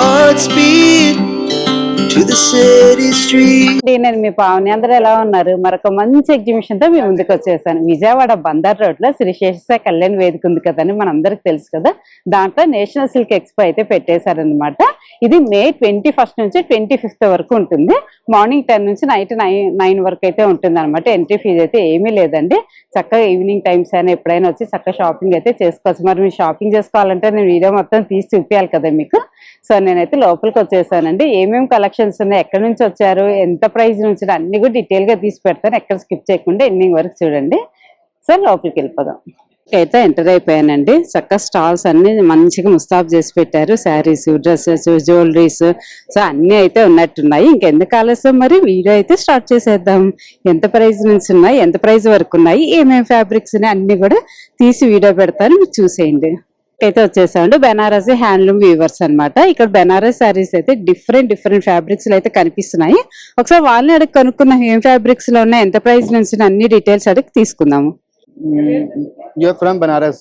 hearts beat to the city street. నేను మీ పావని, అందరూ ఎలా ఉన్నారు? మరొక మంచి ఎగ్జిబిషన్ తో మీ ముందుకు వచ్చేసాను. విజయవాడ బందర్ రోడ్ లో శ్రీ శేషసాయి కళ్యాణ్ వేదిక ఉంది కదండి, మనందరికి తెలుసు కదా. దాంట్లో నేషనల్ సిల్క్ ఎక్స్పో అయితే పెట్టేశారనమాట. ఇది మే 21 నుంచి 25 వరకు ఉంటుంది. మార్నింగ్ 10 నుంచి నైట్ 9 వరకు అయితే ఉంటుంది అనమాట. ఎంట్రీ ఫీజు అయితే ఏమీ లేదండి. చక్కగా ఈవినింగ్ టైమ్స్ అయినా ఎప్పుడైనా వచ్చి చక్కగా షాపింగ్ అయితే చేసుకోవచ్చు. మరి మీరు షాపింగ్ చేసుకోవాలంటే నేను వీడియో మొత్తం తీసి చూపించాలి కదా మీకు. సో నేనైతే లోపలికి వచ్చేసానండి. ఏమేమి కలెక్షన్స్ ఉన్నాయి, ఎక్కడి నుంచి వచ్చారు, ఎంత ప్రైస్ నుంచి అన్ని కూడా డీటెయిల్ గా తీసి పెడతాను. ఎక్కడ స్కిప్ చేయకుండా ఎండింగ్ వరకు చూడండి. సో లోపలికి వెళ్ళిపోదాం. అయితే ఎంటర్ అయిపోయానండి. చక్కగా స్టాల్స్ అన్ని మంచిగా ముస్తాబ్ చేసి పెట్టారు. శారీస్, డ్రెస్సెస్, జ్యువెలరీస్, సో అన్ని అయితే ఉన్నట్టున్నాయి. ఇంకెందుకు ఆలస్యం, మరి వీడియో అయితే స్టార్ట్ చేసేద్దాం. ఎంత ప్రైస్ నుంచి ఉన్నాయి, ఎంత ప్రైస్ వరకు ఉన్నాయి, ఏమేమి ఫ్యాబ్రిక్స్ ఉన్నాయి అన్ని కూడా తీసి వీడియో పెడతాను, మీరు చూసేయండి. అయితే వచ్చేసామండి బెనారసీ హ్యాండ్లూమ్ వీవర్స్ అన్నమాట. ఇక్కడ బెనారస్ శారీస్ అయితే డిఫరెంట్ ఫ్యాబ్రిక్స్ అయితే కనిపిస్తున్నాయి. ఒకసారి వాళ్ళని అడిగి కనుక్కున్నాం ఏం ఫ్యాబ్రిక్స్ లో ఉన్నాయి, ఎంత ప్రైస్ నుంచి అన్ని డీటెయిల్స్ అడిగి తీసుకుందాము. You're from Banaras,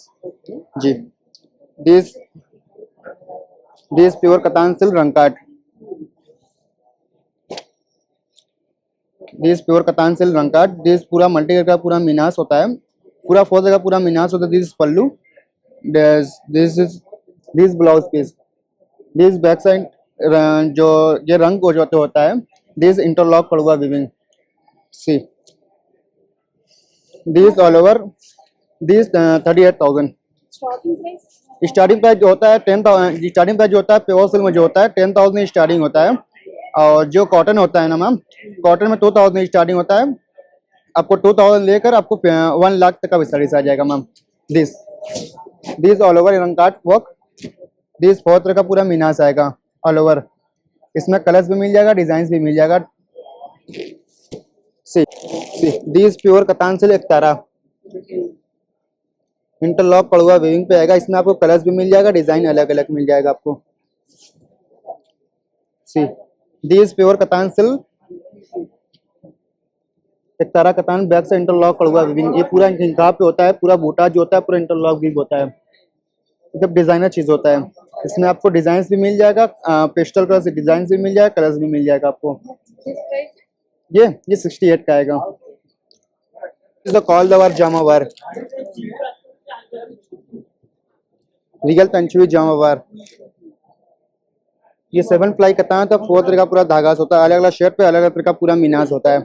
जी. This pure कतान सिल्क रंकाट. This pure कतान सिल्क रंकाट. This पूरा मल्टी का पूरा मिनास होता है. पूरा 4 जगह पूरा मिनास होता है. This pallu. This blouse piece. This back side जो ये रंग को जो होता है. This इंटरलॉक पड़ुआ weaving. See. This all over. This 38,000. Starting price जो होता है 10,000. स्टार्टिंग प्राइस जो होता है प्योर सिल्क में जो होता है 10,000 स्टार्टिंग होता है. और जो कॉटन होता है ना मैम, कॉटन में 2,000 स्टार्टिंग होता है. आपको 2,000 लेकर आपको 1 लाख तक का साड़ी आ जाएगा मैम. दिस ऑल ओवर रंकाट वर्क. दिस 4 तरह का पूरा मीनास आएगा ऑल ओवर. इसमें कलर्स भी मिल जाएगा, डिजाइन भी मिल जाएगा. दिस प्योर कतान सिल्क एकतारा इंटरलॉक पड़ुआ वीविंग पे आएगा. इसमें आपको कलर्स भी मिल जाएगा, डिजाइन अलग अलग मिल जाएगा आपको. See this pure katan silk एकतारा कतान बैक से इंटरलॉक पड़ुआ वीविंग. ये पूरा हिंगा पे होता है. पूरा बूटा जो होता है पूरा इंटरलॉक वीव होता है. एकदम डिजाइनर चीज होता है. इसमें आपको डिजाइन भी मिल जाएगा, पेस्टल कलर से डिजाइन भी मिल जाएगा, कलर्स भी मिल जाएगा आपको. ये 68 का आएगा. इस द कॉल दवर जामावार रियल तंचवी जामावार. ये 7 प्लाई कतान था. 4 तरह का पूरा धागा होता है. अलग अलग शेप पे अलग अलग तरह का पूरा मिनास होता है.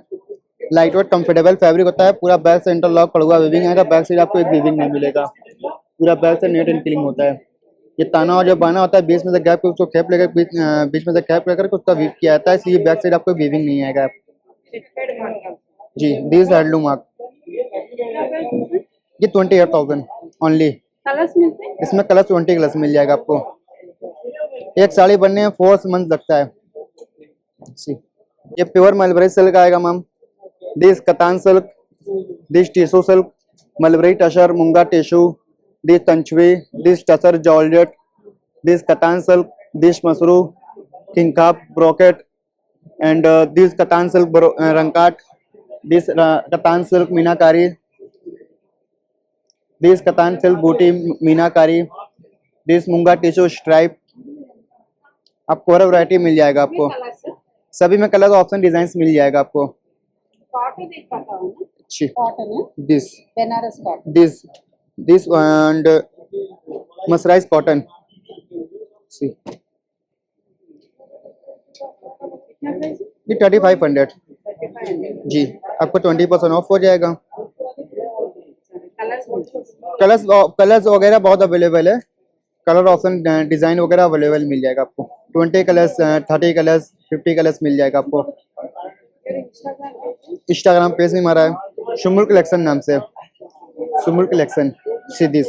लाइट वेट कंफर्टेबल फैब्रिक होता है. पूरा बैक से इंटरलॉक पड़ुआ वीविंग आएगा. बैक साइड आपको एक वीविंग नहीं मिलेगा. पूरा बैक से नेट एंड क्लिंग होता है. ये ताना और जो बाना होता है बीच में से गैप को उसको कैप लेकर बीच में से कैप लेकर उसका वीव किया जाता है. इसलिए बैक साइड आपको वीविंग नहीं आएगा जी. This handloom mark. ये 28,000 ओनली. इसमें कलर 20 कलर्स मिल जाएगा आपको. एक साड़ी बनने में 4 मंथ लगता है. ये प्योर मलबरी सिल्क आएगा ma'am. This katan silk. This tissue silk. Mulberry tussar muga tissue. This तंचवी. This tussar georgette. This katan silk. This मसरू किंकाप brocade and this katan silk रंकाट. This katan silk meenakari. This katan silk बूटी meenakari. This muga tissue stripe. आपको हर वैरायटी मिल जाएगा आपको. सभी में कलर ऑप्शन डिजाइन मिल जाएगा आपको. This this and mercerise cotton. ये 3500 जी. आपको 20% ऑफ हो जाएगा. कलर्स वगैरह बहुत अवेलेबल है. कलर ऑप्शन डिजाइन वगैरह अवेलेबल मिल जाएगा आपको. 20 कलर्स 30 कलर्स 50 कलर्स मिल जाएगा आपको. इंस्टाग्राम पेज में हमारा है शुमुल कलेक्शन नाम से. Shumul collection. See this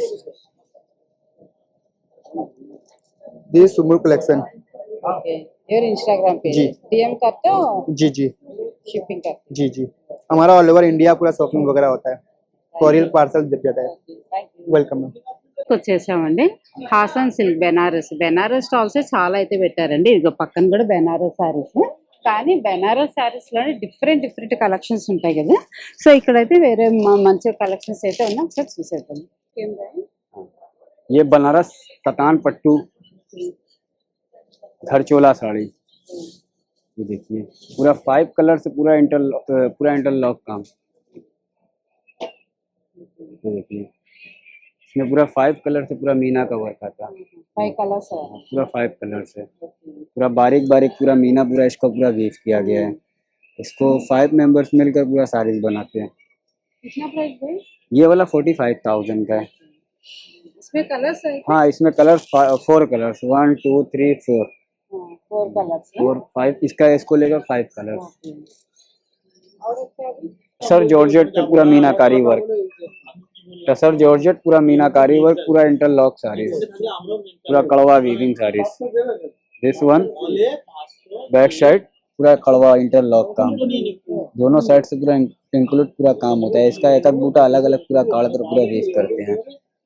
Shumul collection. Instagram page जी. डीएम करते हो? जी शिपिंग करते जी जी. हमारा ऑल ओवर इंडिया पूरा शॉपिंग वगैरह होता है. कोरियर पार्सल जब जाता है. Welcome ma'am. వచ్చేసామండి. హాసన్ సిల్క్ బెనారస్ స్టాల్స్ చాలా అయితే పెట్టారండి. ఇదిగో పక్కన కూడా బెనారస్ శారీస్. కానీ బెనారస్ శారీస్ లోనే డిఫరెంట్ కలెక్షన్స్ ఉంటాయి కదా. సో ఇక్కడైతే వేరే మంచి కలెక్షన్స్ అయితే ఉన్నాయి. ఒకసారి చూసేద్దాం. ये बनारस कतान पट्टू धरचोला साड़ी, ये देखिए पूरा 5 कलर से पूरा इंटरलॉक काम। ये देखिए इसमें पूरा 5 कलर से पूरा मीना का वर्क आता है, 5 कलर्स है। पूरा 5 कलर से पूरा बारीक बारीक पूरा मीना पूरा इसको पूरा वीव किया गया है। इसको 5 मेंबर्स मिलकर पूरा साड़ीज बनाते हैं। कितना प्राइस है? ये वाला 45,000 का है। इसमें कलर्स है? हाँ इसमें कलर्स 4 कलर्स 1 2 3 4 4 कलर्स 4 5 इसका इसको लेकर 5 कलर्स। और क्या भी? सर जॉर्जेट पे पूरा मीनाकारी वर्क, टसर जॉर्जेट पूरा मीनाकारी वर्क, पूरा इंटरलॉक साड़ीज, पूरा कड़वा weaving saris. This one back side पूरा कड़वा इंटरलॉक काम, दोनों साइड से पूरा इंक्लूड पूरा काम होता है। इसका एक एक बूटा अलग अलग पूरा काट कर पूरा वीव करते हैं।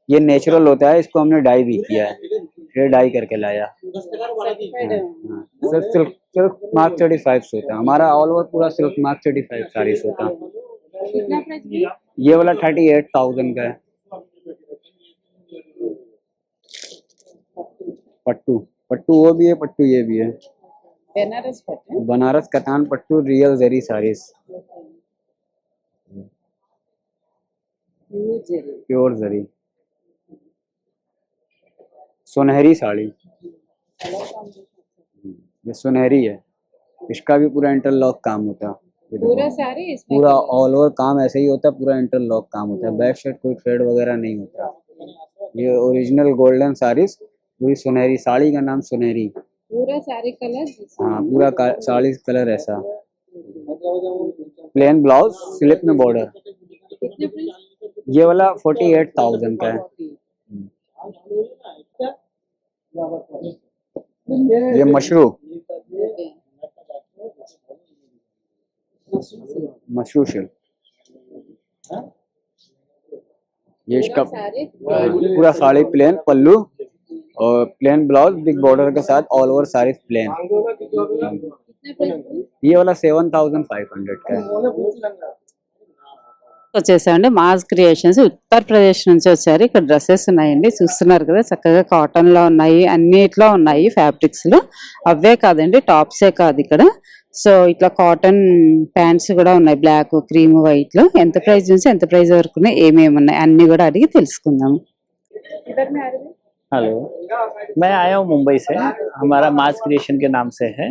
ये नेचुरल होता है, इसको हमने डाई भी किया है, फिर डाई करके लाया। सर सिल्क मार्क 35 होता है हमारा, ऑल ओवर पूरा सिल्क मार्क 35 साड़ीज होता है। कितना प्राइस है? ये वाला 38,000 का है। पट्टू पट्टू वो भी है, पट्टू ये भी है। बनारस पट्टू, बनारस कतान पट्टू रियल जरी साड़ीज, प्योर जरी सुनहरी साड़ी। ये सुनहरी है, इसका भी पूरा इंटरलॉक काम होता है। ये देखो, पूरा साड़ी इसमें पूरा ऑल ओवर काम ऐसे ही होता है, पूरा इंटरलॉक काम होता है। बैक साइड कोई थ्रेड वगैरह नहीं होता। ये ओरिजिनल गोल्डन साड़ीज, पूरी सुनहरी साड़ी का नाम सुनहरी। पूरा साड़ी कलर? हाँ पूरा साड़ी कलर ऐसा, प्लेन ब्लाउज स्लिप में बॉर्डर। कितने प्राइस? ये वाला 48,000 का है। ये मशरू सिल्क, ये इसका पूरा साड़ी प्लेन पल्लू और प्लेन ब्लाउज बिग बॉर्डर के साथ, ऑल ओवर साड़ी प्लेन। ये वाला 7,500 का है। వచ్చేసామండి మాస్ క్రియేషన్స్ ఉత్తరప్రదేశ్ నుంచి వచ్చారు. ఇక్కడ డ్రెస్సెస్ ఉన్నాయండి, చూస్తున్నారు కదా, చక్కగా కాటన్ లో ఉన్నాయి, అన్నిట్లో ఉన్నాయి ఫ్యాబ్రిక్స్ లో. అవే కాదండి, టాప్సే కాదు ఇక్కడ. సో ఇట్లా కాటన్ ప్యాంట్స్ కూడా ఉన్నాయి, బ్లాక్ క్రీమ్ వైట్ లో. ఎంత ప్రైస్ నుంచి ఎంత ప్రైస్ వరకు ఉన్నాయి, ఏమేమి ఉన్నాయి అన్ని కూడా అడిగి తెలుసుకుందాము. हेलो, मैं आया हूँ मुंबई से, हमारा मास क्रिएशन के नाम से है।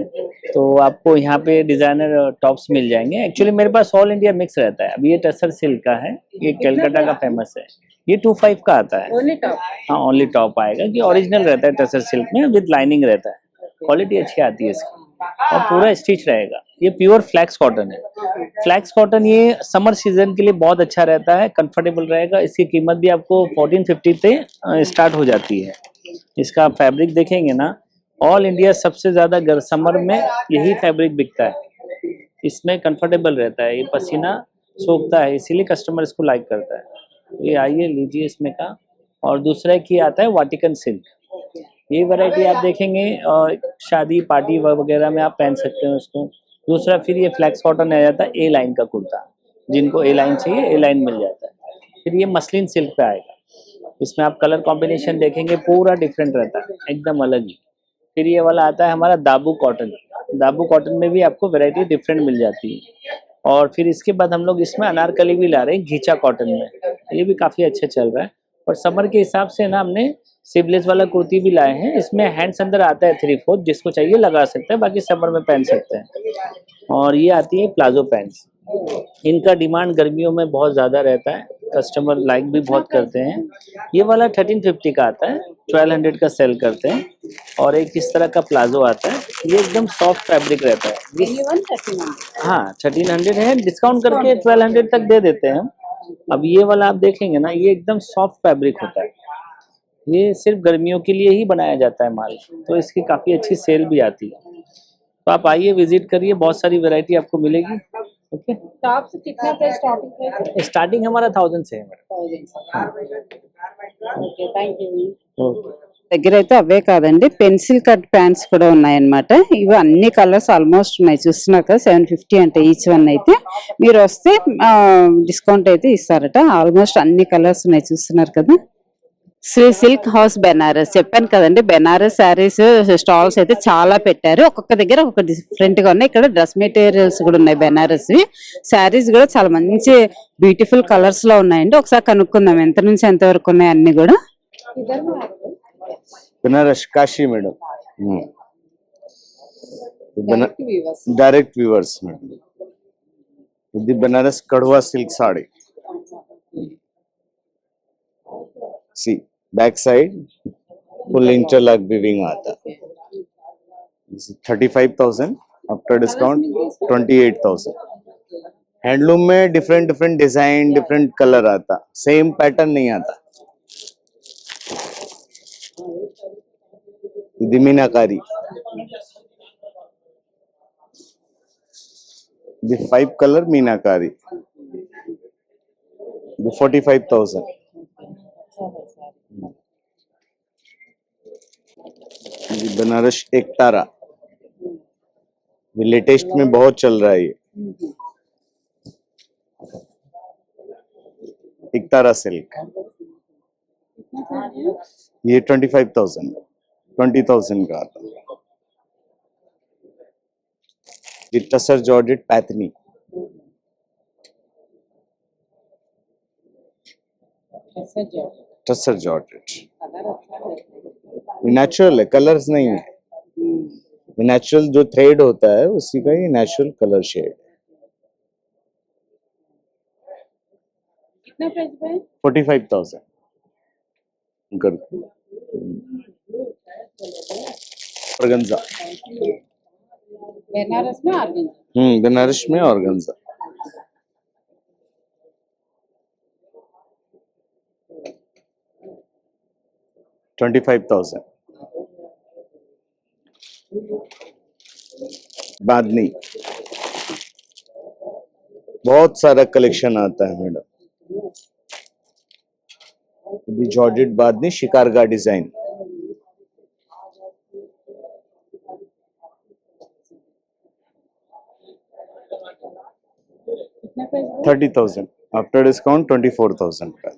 तो आपको यहाँ पे डिजाइनर टॉप्स मिल जाएंगे। एक्चुअली मेरे पास ऑल इंडिया मिक्स रहता है। अभी ये टसर सिल्क का है, ये कलकत्ता का फेमस है। ये 25 का आता है। Only top? हाँ ओनली टॉप आएगा, कि ओरिजिनल रहता है टसर सिल्क में, विद लाइनिंग रहता है। क्वालिटी अच्छी आती है इसकी और पूरा स्टिच रहेगा। ये प्योर फ्लैक्स कॉटन है। फ्लैक्स कॉटन ये समर सीजन के लिए बहुत अच्छा रहता है, कंफर्टेबल रहेगा। इसकी कीमत भी आपको 1450 से स्टार्ट हो जाती है। इसका फैब्रिक देखेंगे ना, ऑल इंडिया सबसे ज्यादा समर में यही फैब्रिक बिकता है। इसमें कंफर्टेबल रहता है, ये पसीना सोखता है, इसीलिए कस्टमर इसको लाइक करता है। ये आइए लीजिए इसमें का। और दूसरा एक ये आता है वाटिकन सिल्क। ये वैरायटी आप देखेंगे शादी पार्टी वगैरह में आप पहन सकते हो इसको। दूसरा फिर ये फ्लैक्स कॉटन आ जाता है, ए लाइन का कुर्ता, जिनको ए लाइन चाहिए ए लाइन मिल जाता है। फिर ये मसलिन सिल्क पे आएगा, इसमें आप कलर कॉम्बिनेशन देखेंगे पूरा डिफरेंट रहता है, एकदम अलग ही। फिर ये वाला आता है हमारा दाबू कॉटन। दाबू कॉटन में भी आपको वैरायटी डिफरेंट मिल जाती है। और फिर इसके बाद हम लोग इसमें अनारकली भी ला रहे हैं घीचा कॉटन में, ये भी काफ़ी अच्छा चल रहा है। और समर के हिसाब से ना हमने सिबलेस वाला कुर्ती भी लाए हैं। इसमें हैंड्स अंदर आता है 3/4, जिसको चाहिए लगा सकते हैं, बाकी समर में पहन सकते हैं। और ये आती है प्लाजो पैंट्स, इनका डिमांड गर्मियों में बहुत ज़्यादा रहता है, कस्टमर लाइक भी बहुत करते हैं। ये वाला 1350 का आता है, 1200 का सेल करते हैं। और एक इस तरह का प्लाजो आता है, ये एकदम सॉफ्ट फैब्रिक रहता है। हाँ 1300 है, डिस्काउंट करके 1200 तक दे देते हैं हम। अब ये वाला आप देखेंगे ना, ये एकदम सॉफ्ट फैब्रिक होता है, ये सिर्फ गर्मियों के लिए ही बनाया जाता है माल, तो इसकी काफ़ी अच्छी सेल भी आती है। तो आप आइए विजिट करिए, बहुत सारी वैरायटी आपको मिलेगी। ओके, टॉप से कितना प्राइस स्टार्टिंग प्राइस? स्टार्टिंग हमारा 1000 से है madam. Okay, thank you. Okay, దగ్గర అయితే అవే కాదండి, పెన్సిల్ కట్ ప్యాంట్స్ కూడా ఉన్నాయన్నమాట. ఇవి అన్ని కలర్స్ ఆల్మోస్ట్ ఉన్నాయి, చూస్తున్నారు కదా. 750 అంటే ఈచ్ వన్. అయితే మీరు వస్తే డిస్కౌంట్ అయితే ఇస్తారట. ఆల్మోస్ట్ అన్ని కలర్స్ ఉన్నాయి, చూస్తున్నారు కదా. శ్రీ సిల్క్ హౌస్ బెనారస్ చెప్పాను కదండి. బెనారస్ శారీస్ స్టాల్స్ అయితే చాలా పెట్టారు. ఒక్కొక్క దగ్గర ఒక డిఫరెంట్ గా ఉన్నాయి. ఇక్కడ డ్రెస్ మెటీరియల్స్ కూడా ఉన్నాయి. బెనారస్ శారీస్ కూడా చాలా మంచి బ్యూటిఫుల్ కలర్స్ లో ఉన్నాయండి. ఒకసారి కనుక్కుందాం ఎంత నుంచి ఎంత వరకు ఉన్నాయి అన్ని కూడా. Banaras Kashi madam direct viewers madam ఇది बनारस कड़वा silk sari see back side full interlock weaving आता 35,000 आफ्टर डिस्काउंट 28,000 हैंडलूम में different different design different colour आता सेम पैटर्न नहीं आता ఇది మీనాకారి ఇది 5 కలర్ మీనాకారి ఇది 45,000 ये बनारस एकतारा ये लेटेस्ट में बहुत चल रहा है ये एकतारा सिल्क ये 25,000 20,000 का आता ये tussar georgette Paithani tussar georgette natural है कलर्स नहीं है नेचुरल जो थ्रेड होता है उसी का ये नेचुरल कलर शेड कितना प्राइस है? 45,000 ऑर्गेन्जा बेनारस में ऑर्गेन्जा बनारस में ऑर्गेन्जा $25,000 बादनी बहुत सारा कलेक्शन आता है मैडम जॉर्जेट बादनी शिकारगा डिजाइन 30,000 आफ्टर डिस्काउंट 24,000 का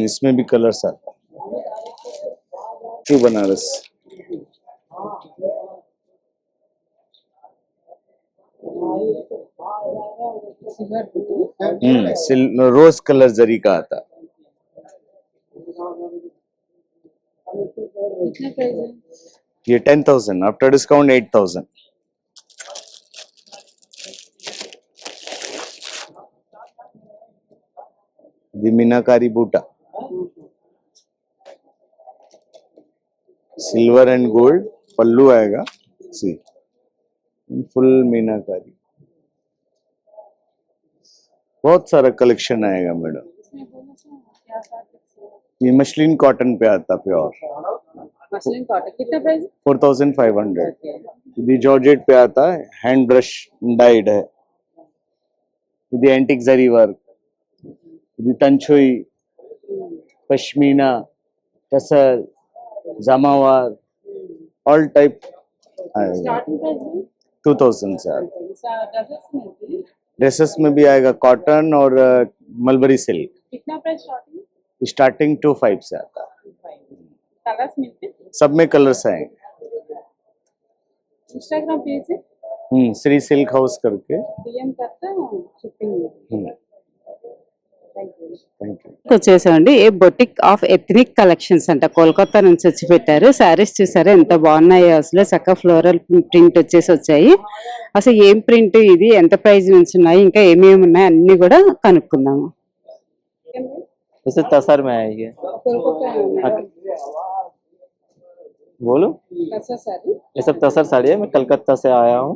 इसमें भी कलर्स आता है बनारस रोज कलर जरी का आता ये 10,000 आफ्टर डिस्काउंट 8,000 ये मीनाकारी बूटा सिल्वर एंड गोल्ड पल्लू आएगा सी फुल मीनाकारी बहुत सारा कलेक्शन आएगा मैडम ये मशलिन कॉटन पे आता प्योर मसलिन कॉटन कितना प्राइस? 4,500 ये जॉर्जेट पे आता है हैंड ब्रश डाइड है ये एंटिक जरी वर्क ये तंचुई pashmina tussar jamawar all type starting price 2,000 से आता में ड्रेसेस में भी आएगा कॉटन और मलबरी सिल्क कितना प्राइस स्टार्टिंग? स्टार्टिंग 2,500 से आता कलर्स मिलते हैं? सब में कलर्स आएंगे इंस्टाग्राम पेज है श्री सिल्क हाउस करके डीएम करता शिपिंग थैंक यू వచ్చేసామండి. ఏ బొటిక్ ఆఫ్ ఎథ్నిక్ కలెక్షన్స్ అంట కోల్కతా నుంచి వచ్చి పెట్టారు. శారీస్ చూసారా ఎంత బాగున్నాయో, అసలు చక్కగా ఫ్లోరల్ ప్రింట్ వచ్చాయి. అసలు ఏం ప్రింట్ ఇది, ఎంత ప్రైస్ నుంచి ఉన్నాయి, ఇంకా ఏమేమి ఉన్నాయి అన్ని కూడా కనుక్కుందాము. जैसे तसर में है ये बोलो ये सब तसर साड़ी है। मैं कलकत्ता से आया हूँ।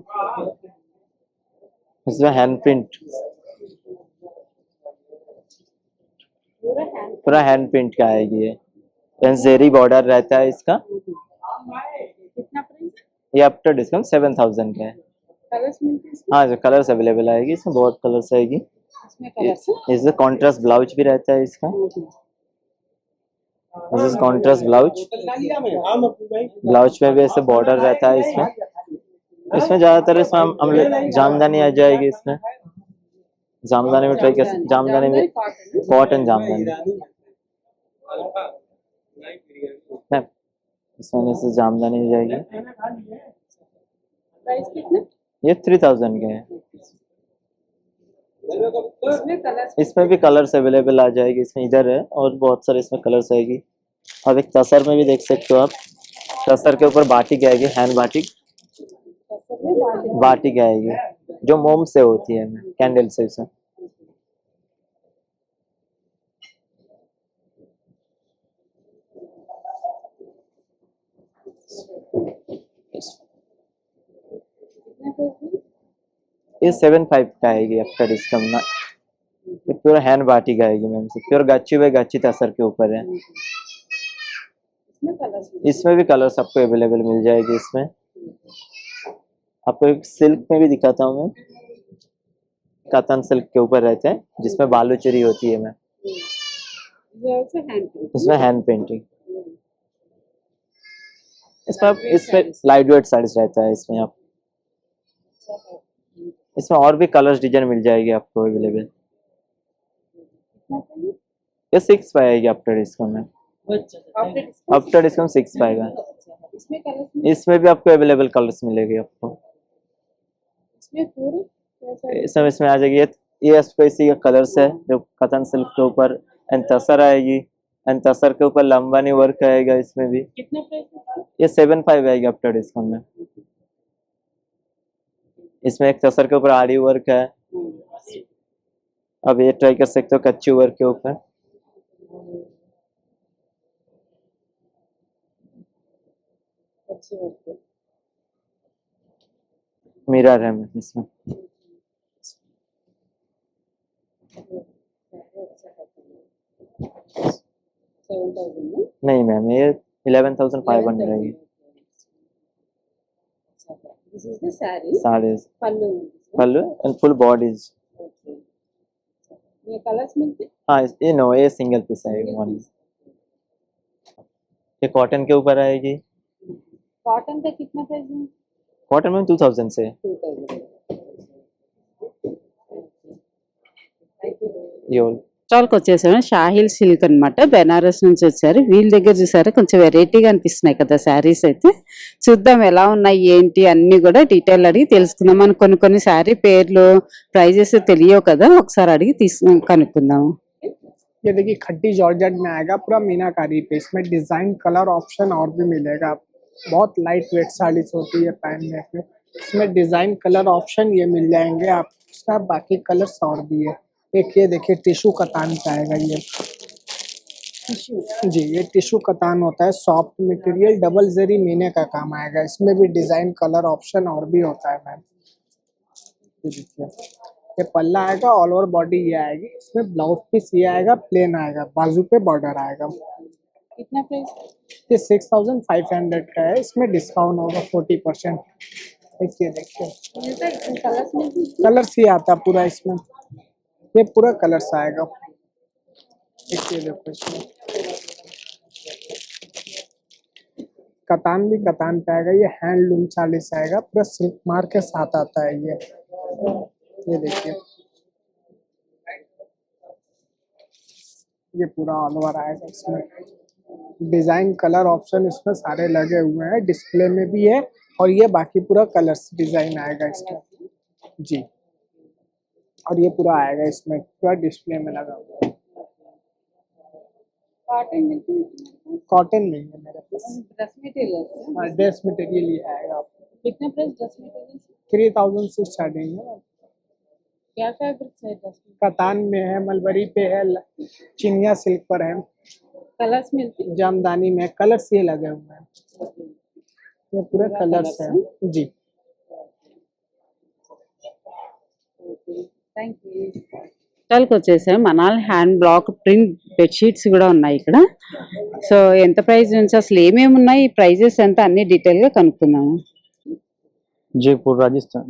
इसमें हैंड प्रिंट पूरा हैंड प्रिंट का है ये जेरी बॉर्डर रहता है इसका। ये आफ्टर डिस्काउंट 7,000 का है। हाँ जो कलर्स अवेलेबल आएगी इसमें बहुत कलर्स आएगी। इसमें कॉन्ट्रास्ट ब्लाउज भी रहता है इसका। कॉन्ट्रास्ट ब्लाउज में भी ऐसे बॉर्डर रहता है इसमें। इसमें ज्यादातर इसमें हम जामदानी आ जाएगी। इसमें जामदानी में ट्राई कर जामदानी में कॉटन जामदानी मैम इसमें से जामदानी जाएगी, प्राइस कितना? ये 3000 के हैं। इसमें कलर्स इसमें भी कलर्स अवेलेबल आ जाएगी, इसमें इधर है और बहुत सारे इसमें कलर्स आएगी। अब एक तसर में भी देख सकते हो आप, तसर के ऊपर बाटिक आएगी, हैंड बाटिक, बाटिक आएगी जो मोम से होती है, कैंडल से इसे। ये 75 का आएगी आफ्टर डिस्काउंट। ये पूरा हैंड बाटिक आएगी मैम, प्योर गाची बाई गाची तसर के ऊपर है। इसमें भी कलर्स आपको अवेलेबल मिल जाएगी। इसमें आपको एक सिल्क में भी दिखाता हूँ मैं, कतन सिल्क के ऊपर रहते हैं जिसमें बालूचरी होती है मैम, इसमें हैंड पेंटिंग। इसमें लाइट वेट साइज रहता है इसमें। आप इसमें और भी कलर्स डिजाइन मिल जाएगी आपको अवेलेबल। ये 6 पाएगी आफ्टर डिस्काउंट में, आफ्टर डिस्काउंट 6 पाएगा। इसमें भी आपको अवेलेबल कलर्स मिलेगी आपको। इसमें आ जाएगी ये स्पेसी का कलर्स है जो कतन सिल्क के ऊपर, एंड तसर आएगी, एंड तसर के ऊपर लंबानी वर्क आएगा। इसमें भी ये 75 आएगी आफ्टर डिस्काउंट में। इसमें एक तसर के ऊपर आरी वर्क है। अब ये ट्राई कर सकते हो कच्ची वर्क के ऊपर। मिरर है इसमें। नहीं मैम, ये 11,500 है। This is the saree. Saris, pallu pallu and full bodies. ये कलर्स मिलते हैं? हाँ ये नो, ये सिंगल पीस आएगी वन। ये कॉटन के ऊपर आएगी। कॉटन का कितना प्राइस है? कॉटन में 2000 से। 2000। ये స్టాల్కి వచ్చేసాము షాహిల్ సిల్క్ అన్నమాట, బెనారస్ నుంచి వచ్చారు. వీళ్ళ దగ్గర చూసారా కొంచెం వెరైటీగా అనిపిస్తున్నాయి కదా శారీస్. అయితే చూద్దాం ఎలా ఉన్నాయి ఏంటి అన్ని కూడా డీటెయిల్ అడిగి తెలుసుకుందాం. మనకు కొన్ని శారీ పేర్లు ప్రైజెస్ తెలియవు కదా, ఒకసారి అడిగి కనుక్కుందాము. ये देखिए खट्टी जॉर्जेट में आएगा पूरा मीनाकारी पे, इसमें डिजाइन कलर ऑप्शन और भी मिलेगा। बहुत लाइट वेट साड़ीज होती है पहनने में, इसमें डिजाइन कलर ऑप्शन ये मिल जाएंगे आप, इसका बाकी कलर्स और भी है। एक ये देखिए टिश्यू कतान का आएगा ये जी, ये टिश्यू कतान होता है, सॉफ्ट मटेरियल, डबल जरी मीने का काम आएगा। इसमें भी डिजाइन कलर ऑप्शन और भी होता है मैम। ये देखिए ये पल्ला आएगा, ऑल ओवर बॉडी ये आएगी। इसमें ब्लाउज पीस ये आएगा, प्लेन आएगा, बाजू पे बॉर्डर आएगा। कितना प्राइस? ये 6500 का है, इसमें डिस्काउंट होगा 40%। देखिए कलर्स मिलते हैं? कलर्स ही आता है पूरा इसमें, ये पूरा कलर्स आएगा। देखिए देखो इसमें कतान भी कतान पे आएगा, ये हैंडलूम 40 आएगा, पूरा सिल्क मार्क के साथ आता है ये देखिए ये पूरा ऑल ओवर आएगा। इसमें डिजाइन कलर ऑप्शन इसमें सारे लगे हुए हैं, डिस्प्ले में भी है, और ये बाकी पूरा कलर्स डिजाइन आएगा इसका जी। और ये पूरा आएगा इसमें पूरा डिस्प्ले में लगा हुआ है। कॉटन मिलती है? कॉटन नहीं है मेरे पास, ड्रेस मटेरियल? हाँ ड्रेस मटेरियल ही आएगा आपको। कितना प्राइस ड्रेस मटेरियल? 3000 से स्टार्टिंग है। क्या फैब्रिक है ड्रेस में? कतान में है, मलबरी पे है, चिनिया सिल्क पर है, कलर्स मिलते हैं? जामदानी में कलर्स ये लगे हुए हैं, ये पूरे कलर्स हैं जी। Thank you. స్టాల్కి వచ్చేసాం. మనాల్ హ్యాండ్ బ్లాక్ ప్రింట్ బెడ్షీట్స్ కూడా ఉన్నాయి ఇక్కడ. సో ఎంత ప్రైస్ నుంచి అసలు ఏమేమి ఉన్నాయి, ప్రైజెస్ ఎంత, అన్ని డీటెయిల్ గా కనుక్కుందాము. जयपुर राजस्थान।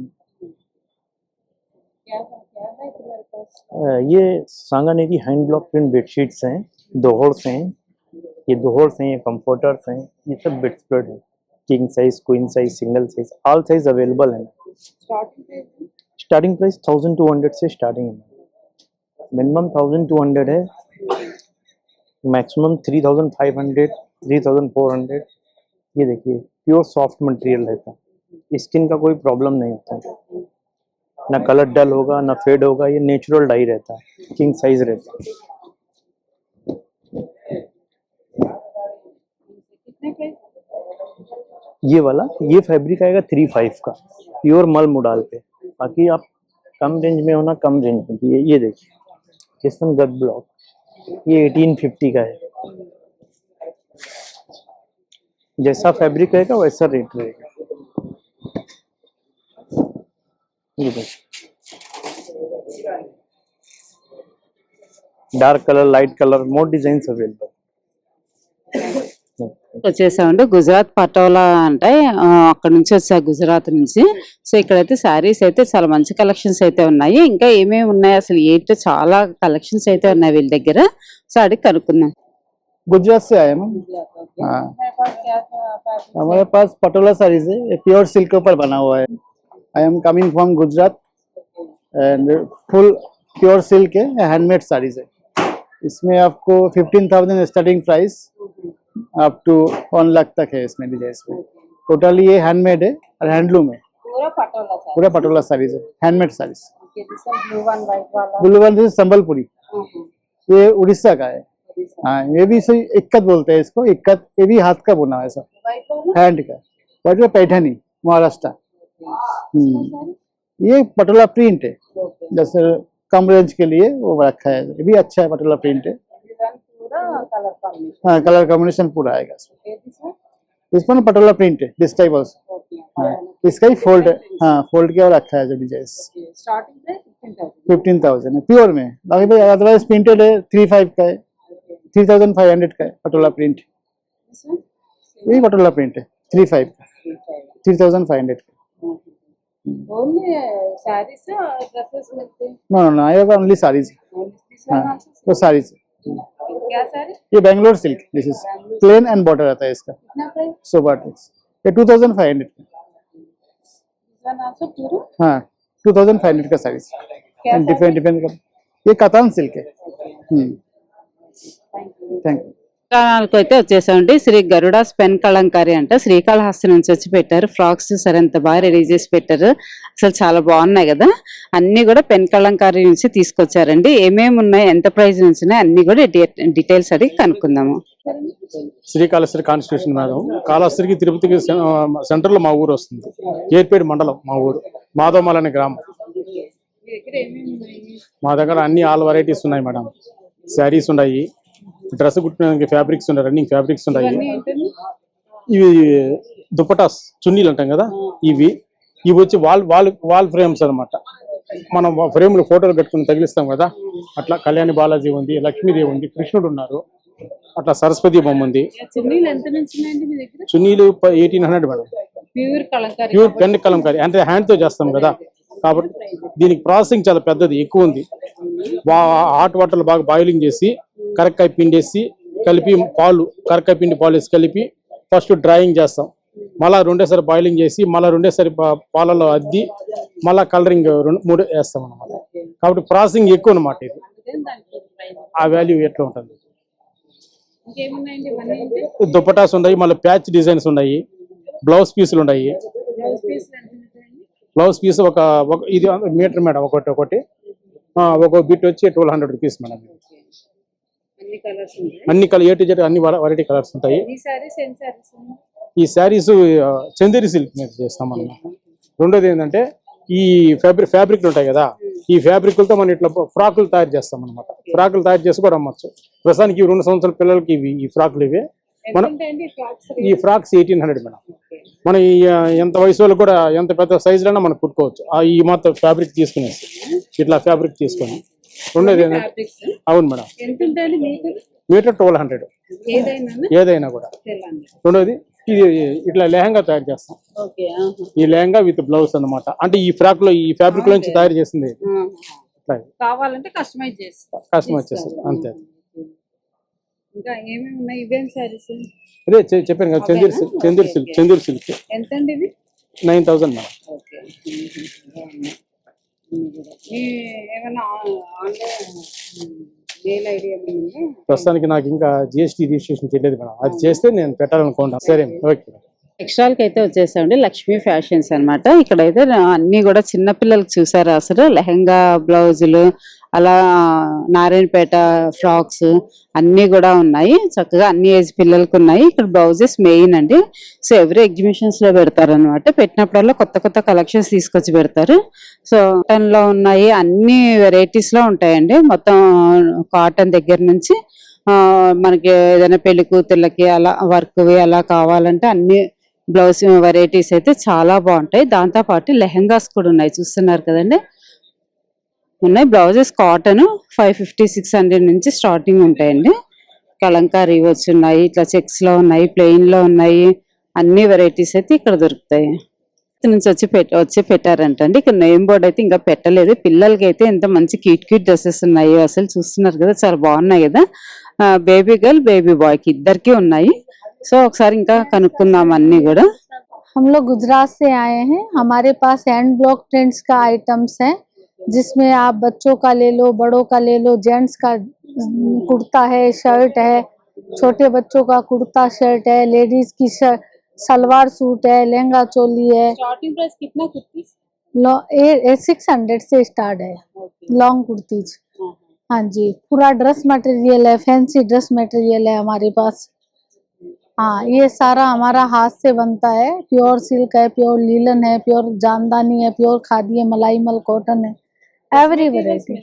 ये Sanganeri hand block print bedsheets हैं, दोहर्स हैं, ये दोहर्स हैं, ये कंफर्टर्स हैं, ये सब बेड स्प्रेड है। King size, queen size, single size, all size available है। स्टार्टिंग प्राइस 1200 से स्टार्टिंग है, मिनिमम 1200 है। मैक्सिमम 3500 3400। ये देखिए प्योर सॉफ्ट मटेरियल रहता है, स्किन का कोई प्रॉब्लम नहीं होता है, ना कलर डल होगा ना फेड होगा, ये नेचुरल डाई रहता है, किंग साइज रहता है। ये वाला ये फैब्रिक आएगा 35 का, प्योर मल मुडाल पे। बाकी आप कम रेंज में होना, कम रेंज में ये देखिए किस्म गद ब्लॉक, ये 1850 का है। जैसा फैब्रिक रहेगा वैसा रेट रहेगा। ये देखिए डार्क कलर, लाइट कलर, मोर डिजाइन्स अवेलेबल। వచ్చేసామండి గుజరాత్ పటోలా అంటే అక్కడ నుంచి వచ్చా, గుజరాత్ నుంచి. సో ఇక్కడైతే శారీస్ అయితే చాలా మంచి కలెక్షన్స్ అయితే ఉన్నాయి. ఇంకా ఏమేమి ఉన్నాయి అసలు ఏంటో చాలా కలెక్షన్స్ అయితే ఉన్నాయి వీళ్ళ దగ్గర. సో అడిగి కనుక్కుందాం. गुजरात से आए हम। हाँ, हमारे पास पटोला साड़ीज है, ये प्योर सिल्क के ऊपर बना हुआ है। I am coming from Gujarat and full pure silk है, हैंडमेड साड़ीज है। इसमें आपको 15,000 starting price up to 1 lakh तक है इसमें डिजाइन में। टोटली ये हैंडमेड है और हैंडलूम है, पूरा पटोला साड़ीज है, handmade saris. Blue one Sambalpuri, ये उड़ीसा का है। हाँ, ये भी सही इक्कत बोलते हैं इसको, इक्कत। ये भी हाथ का बुना है सब, हैंड का। व्हाइट में पैठनी महाराष्ट्र। ये पटोला प्रिंट है, जैसे कम रेंज के लिए वो रखा है। ये भी अच्छा है, पटोला प्रिंट है। हाँ, कलर कॉम्बिनेशन पूरा आएगा इस पर पटोला प्रिंट है, दिस टाइप ऑल्सो। हाँ, इसका ही फोल्ड है। हाँ, फोल्ड किया और रखा है जो डिजाइन। 15,000 है प्योर में। बाकी भाई अदरवाइज प्रिंटेड है 35 का है, 3500 का है पटोला प्रिंट। यही पटोला प्रिंट है 35 का, 3500 का। No no no, I have only saris. हाँ, वो साड़ीज। ये Bangalore silk, this is plain and border रहता है इसका। सोबर ये 2500 का। हाँ, 2500 का साड़ीज। Different different. ये कतान सिल्क है। Thank you. దుకాణాలకు అయితే వచ్చేసామండి. శ్రీ గరుడాస్ పెన్ కలంకారీ అంట, శ్రీకాళహస్తి నుంచి వచ్చి పెట్టారు. ఫ్రాక్స్ చూసారు ఎంత బాగా రెడీ చేసి పెట్టారు, అసలు చాలా బాగున్నాయి కదా. అన్ని కూడా పెన్ కలంకారీ నుంచి తీసుకొచ్చారండి. ఏమేమి ఉన్నాయి, ఎంత ప్రైస్ నుంచి ఉన్నాయి, అన్ని కూడా డీటెయిల్స్ అడిగి కనుక్కుందాము. శ్రీకాళహస్తి కాన్స్టిట్యూషన్ మేడం, కాళహస్తికి తిరుపతికి సెంటర్ లో మా ఊరు వస్తుంది. ఏర్పేడు మండలం మా ఊరు, మాధవమల్ అనే గ్రామం. మా దగ్గర అన్ని ఆల్ వెరైటీస్ ఉన్నాయి మేడం. శారీస్ ఉన్నాయి, డ్రెస్ కుట్టడానికి ఫ్యాబ్రిక్స్ ఉన్నాయి, రన్నింగ్ ఫ్యాబ్రిక్స్ ఉన్నాయి. ఇవి దుపటాస్, చున్నీలు అంటాం కదా, ఇవి వచ్చి వాల్ ఫ్రేమ్స్ అనమాట. మనం ఫ్రేమ్ లో ఫోటోలు కట్టుకుని తగిలిస్తాం కదా, అట్లా కళ్యాణి బాలాజీ ఉంది, లక్ష్మీదేవి ఉంది, కృష్ణుడు ఉన్నారు, అట్లా సరస్వతి బొమ్మ ఉంది. చున్నీలు 1800 మేడం. ప్యూర్ పెన్ కలంకారీ అంటే హ్యాండ్ తో చేస్తాం కదా, కాబట్టి దీనికి ప్రాసెసింగ్ చాలా పెద్దది, ఎక్కువ ఉంది. హాట్ వాటర్ బాగా బాయిలింగ్ చేసి కరక్కాయ పిండి వేసి కలిపి, పాలు కరక్కాయ పిండి పాలు వేసి కలిపి ఫస్ట్ డ్రాయింగ్ చేస్తాం. మళ్ళీ రెండోసారి బాయిలింగ్ చేసి మళ్ళీ రెండోసారి పాలలో అద్ది మళ్ళీ కలరింగ్ 3 వేస్తాం అనమాట. కాబట్టి ప్రాసెసింగ్ ఎక్కువ అనమాట. ఇది ఆ వాల్యూ ఎట్లా ఉంటుంది. దుపటాస్ ఉన్నాయి, మళ్ళీ ప్యాచ్ డిజైన్స్ ఉన్నాయి, బ్లౌజ్ పీసులు ఉన్నాయి. బ్లౌజ్ పీస్ ఒక ఇది మీటర్ మేడం, ఒకటి ఒక బిట్ వచ్చి 1200 రూపీస్ మేడం. అన్ని కలర్ A to Z అన్ని వెరైటీ కలర్స్ ఉంటాయి. ఈ శారీస్ చందేరి సిల్క్ మీద చేస్తాం అన్నమాట. రెండోది ఏంటంటే ఈ ఫ్యాబ్రిక్లు ఉంటాయి కదా, ఈ ఫ్యాబ్రిక్లతో మనం ఇట్లా ఫ్రాకులు తయారు చేస్తాం అనమాట. ఫ్రాకులు తయారు చేసి కూడా అమ్మచ్చు. ప్రస్తుతానికి 2 సంవత్సరాల పిల్లలకి ఈ ఫ్రాకులు ఇవే. మనం ఈ ఫ్రాక్స్ 1800 మేడం. మనం ఎంత వయసు వాళ్ళు కూడా ఎంత పెద్ద సైజులైనా మనం కుట్టుకోవచ్చు. ఈ మాత్రం ఫ్యాబ్రిక్ తీసుకునేసి ఇట్లా ఫ్యాబ్రిక్ తీసుకొని. రెండోది ఏంటంటే అవును మేడం, మీటర్ 1200 ఏదైనా కూడా. రెండోది ఇది ఇట్లా లెహంగా తయారు చేస్తాం. ఈ లెహంగా విత్ బ్లౌజ్ అన్నమాట. అంటే ఈ ఫ్రాక్ లో ఈ ఫ్యాబ్రిక్ లో నుంచి తయారు చేసింది, కావాలంటే కస్టమైజ్ చేస్తాం అంతే. ఇంకా ఏమేమి ఉన్నాయి? ఇవేం సారీస్? అదే చెప్పాను కదా, చందూరు సిల్క్. ఎంత అండి ఇది? 9000 మేడం. ఓకే. ఏమన్నా ఆన్లైన్ ప్రస్తుతానికి నాకు ఇంకా జిఎస్టీ రిజిస్ట్రేషన్ చేయలేదు మేడం, అది చేస్తే నేను పెట్టాలనుకుంటాను. సరే ఓకే. టెక్స్టైల్ కి అయితే వచ్చేసామండి, లక్ష్మీ ఫ్యాషన్స్ అన్నమాట. ఇక్కడైతే అన్ని కూడా చిన్న పిల్లలకి చూసారా అసలు, లెహంగా బ్లౌజులు, అలా నారాయణపేట ఫ్రాక్స్ అన్ని కూడా ఉన్నాయి. చక్కగా అన్ని ఏజ్ పిల్లలకి ఉన్నాయి. ఇక్కడ బ్లౌజెస్ మెయిన్ అండి. సో ఎవ్రీ ఎగ్జిబిషన్స్ లో పెడతారు అనమాట. పెట్టినప్పుడల్లా కొత్త కొత్త కలెక్షన్స్ తీసుకొచ్చి పెడతారు. సో కాటన్ లో ఉన్నాయి, అన్ని వెరైటీస్ లో ఉంటాయండి. మొత్తం కాటన్ దగ్గర నుంచి మనకి ఏదైనా పెళ్లి కూతుర్లకి అలా వర్క్ అలా కావాలంటే అన్ని బ్లౌజ్ వెరైటీస్ అయితే చాలా బాగుంటాయి. దాంతో పాటు లెహంగాస్ కూడా ఉన్నాయి, చూస్తున్నారు కదండి. ఉన్నాయి బ్లౌజెస్ కాటన్ 550-600 నుంచి స్టార్టింగ్ ఉంటాయండి. కలంకారీ వచ్చి ఉన్నాయి, ఇట్లా చెక్స్ లో ఉన్నాయి, ప్లెయిన్ లో ఉన్నాయి, అన్ని వెరైటీస్ అయితే ఇక్కడ దొరుకుతాయి. నుంచి వచ్చి పెట్టారంటండి. ఇక్కడ నేమ్ బోర్డ్ అయితే ఇంకా పెట్టలేదు. పిల్లలకి అయితే ఎంత మంచి క్యూట్ డ్రెస్సెస్ ఉన్నాయో అసలు, చూస్తున్నారు కదా, చాలా బాగున్నాయి కదా. బేబీ గర్ల్ బేబీ బాయ్ కి ఇద్దరికి ఉన్నాయి. సో ఒకసారి ఇంకా కనుక్కుందాం అన్ని కూడా. हम लोग गुजरात से आए हैं। हमारे पास हैंड ब्लॉक प्रिंट्स का आइटम्स है, जिसमें आप बच्चों का ले लो, बड़ों का ले लो, जेंट्स का कुर्ता है, शर्ट है, छोटे बच्चों का कुर्ता शर्ट है, लेडीज की सलवार सूट है, लहंगा चोली है। स्टार्टिंग प्राइस कितना कुर्तीज? 600 से स्टार्ट है लॉन्ग कुर्तीज। हाँ जी, पूरा ड्रेस मटेरियल है, फैंसी ड्रेस मटेरियल है हमारे पास। हाँ, ये सारा हमारा हाथ से बनता है, प्योर सिल्क है, प्योर लीलन है, प्योर जामदानी है, प्योर खादी है, मलाई मल कॉटन है, एवरी वेराइटी।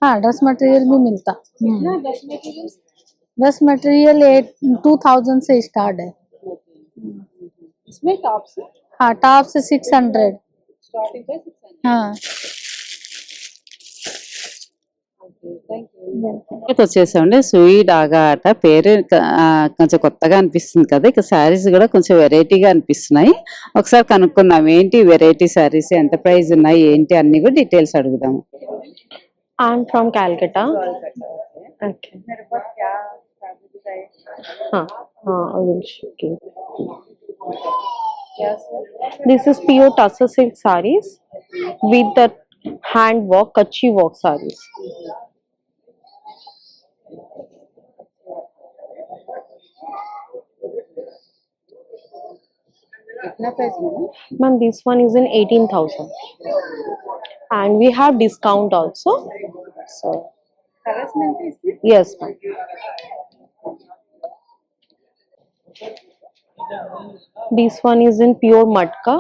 हाँ, ड्रेस मटेरियल भी मिलता। ड्रेस मटेरियल 2000 से स्टार्ट है। इसमें टॉप्स? हाँ, टॉप से 600। Starting price 600। हाँ, వచ్చేసామండి. సూయి డాగా ఆట పేరు కొంచెం కొత్తగా అనిపిస్తుంది కదా. ఇక శారీస్ కూడా కొంచెం వెరైటీగా అనిపిస్తున్నాయి. ఒకసారి కనుక్కుందాం ఏంటి వెరైటీ శారీస్, ఎంత ప్రైస్ ఉన్నాయి ఏంటి అన్ని కూడా డీటెయిల్స్ అడుగుదాము. I'm from Calcutta. Okay. I will show you. This is pure tussar silk sarees with the hand work, kachi work sarees. Ma'am, this one is in 18,000, and we have discount also. So yes, ma'am. This one is in pure matka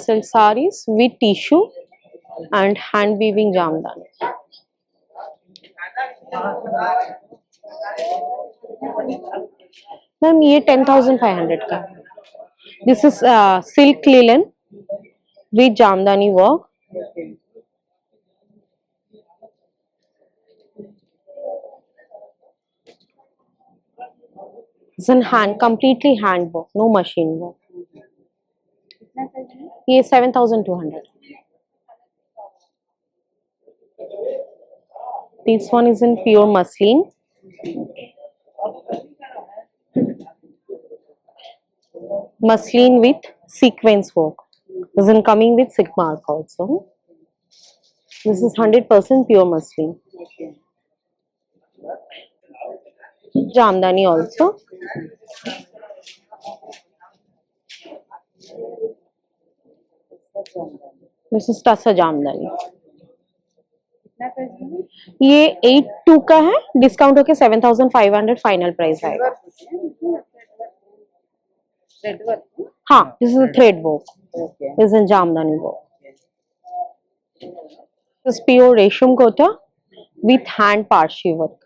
silk sarees with tissue and hand weaving jamdani. Ma'am ये 10,500 का है. This is silk linen with jamdani work. It's in hand, completely hand work, no machine work. ये 7,200. This one is in pure muslin. Muslin with sequence work. This is coming with silk mark also. This is 100% pure muslin. Jamdani also. This is tussar jamdani. ये 8,200 का है, discount होके 7,500 final price आएगा. हाँ, this is thread work. This is jamdani work. This is pure resham kota with hand Parsi work.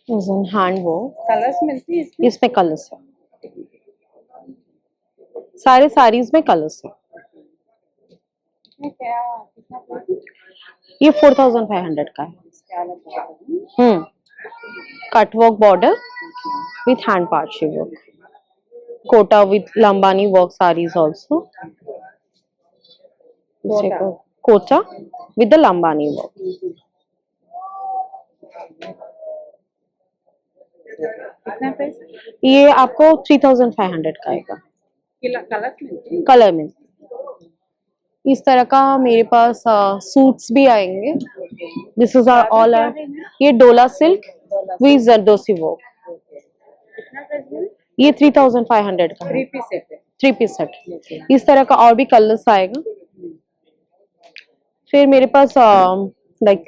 This is hand work. Colours मिलती है इसमें colours है, सारे साड़ीज में कलर्स है. ये 4,500 का है. Cut work border with hand parchi work. Kota with lambani work sarees also. Kota with the lambani work. ये आपको 3,500 का आएगा. कलर में. इस तरह का मेरे पास सूट्स भी आएंगे. दिस इज ऑल ये डोला सिल्क विद जरदोसी वर्क. ये 3500 का है. 3 पीस सेट. इस तरह का और भी कलर्स आएगा. फिर मेरे पास लाइक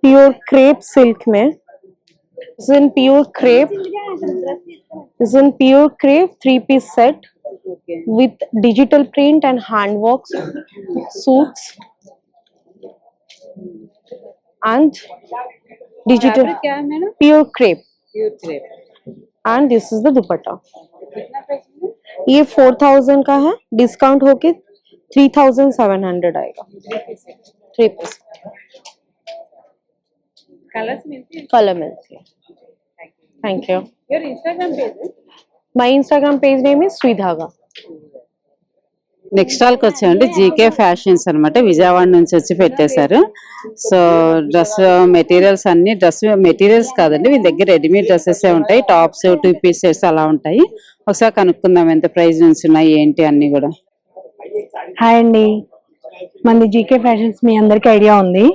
प्योर क्रेप सिल्क में, this is in pure crepe. This is in pure crepe 3 piece set with digital print and hand works suits and digital pure crepe. And this is the dupatta. ये 4000 का है, discount होके 3700 आएगा. 3 piece colour मिलती है. Thank you. My Instagram page name is Shridhaga. Next స్టాల్కి వచ్చామండి. GK fashions అన్నమాట, విజయవాడ నుంచి వచ్చి పెట్టేశారు. సో డ్రెస్ మెటీరియల్స్ అన్ని, డ్రెస్ మెటీరియల్స్ కాదండి, వీళ్ళ దగ్గర రెడీమేడ్ డ్రెస్సెస్ ఉంటాయి, టాప్స్ 2 పీస్ సెట్స్ అలా ఉంటాయి. ఒకసారి కనుక్కుందాం ఎంత ప్రైస్ నుంచి ఉన్నాయి ఏంటి అన్ని కూడా. హాయ్ అండి, మనది జీకే ఫ్యాషన్స్ మీ అందరికి ఐడియా ఉంది.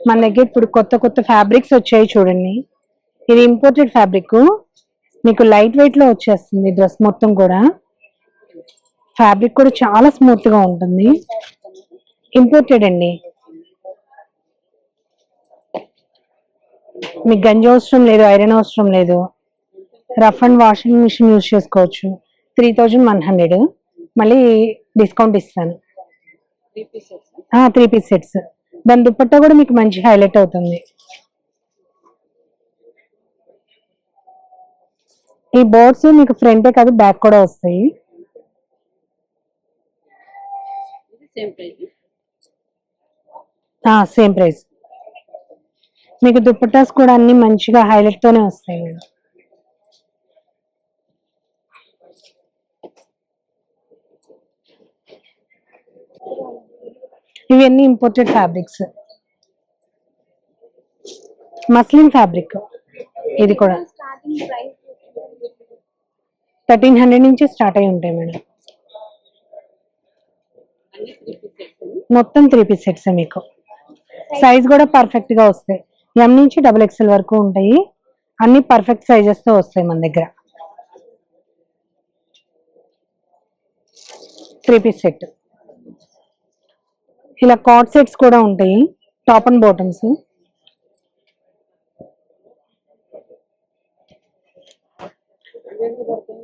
మన దగ్గర ఇప్పుడు కొత్త కొత్త ఫ్యాబ్రిక్స్ వచ్చాయి చూడండి. ఇది ఇంపోర్టెడ్ ఫ్యాబ్రిక్, మీకు లైట్ వెయిట్ లో వచ్చేస్తుంది. డ్రెస్ మొత్తం కూడా ఫ్యాబ్రిక్ కూడా చాలా స్మూత్ గా ఉంటుంది. ఇంపోర్టెడ్ అండి, మీకు గంజి అవసరం లేదు, ఐరన్ అవసరం లేదు. Rough and washing machine use చేసుకోవచ్చు. 3100. మళ్ళీ డిస్కౌంట్ ఇస్తాను. 3 పీస్ సెట్స్. దాని దుపట్టా కూడా మీకు మంచి హైలైట్ అవుతుంది. ఈ బోర్డ్స్ మీకు ఫ్రంటే కాదు బ్యాక్ కూడా వస్తాయి. Same price. మీకు దుపట్టాస్ కూడా అన్ని మంచిగా హైలైట్ తోనే వస్తాయి మేడం. ఇవన్నీ ఇంపోర్టెడ్ ఫ్యాబ్రిక్స్, మస్లిన్ ఫ్యాబ్రిక్. ఇది కూడా 1300 నుంచి స్టార్ట్ అయి ఉంటాయి మేడం. మొత్తం 3 పీస్ సెట్స్. మీకు సైజ్ కూడా పర్ఫెక్ట్ గా వస్తాయి. M నుంచి XXL వరకు ఉంటాయి. అన్ని పర్ఫెక్ట్ సైజెస్ తో వస్తాయి మన దగ్గర. 3 పీస్ సెట్. ఇలా కార్డ్ సెట్స్ కూడా ఉంటాయి, టాప్ అండ్ బాటమ్స్.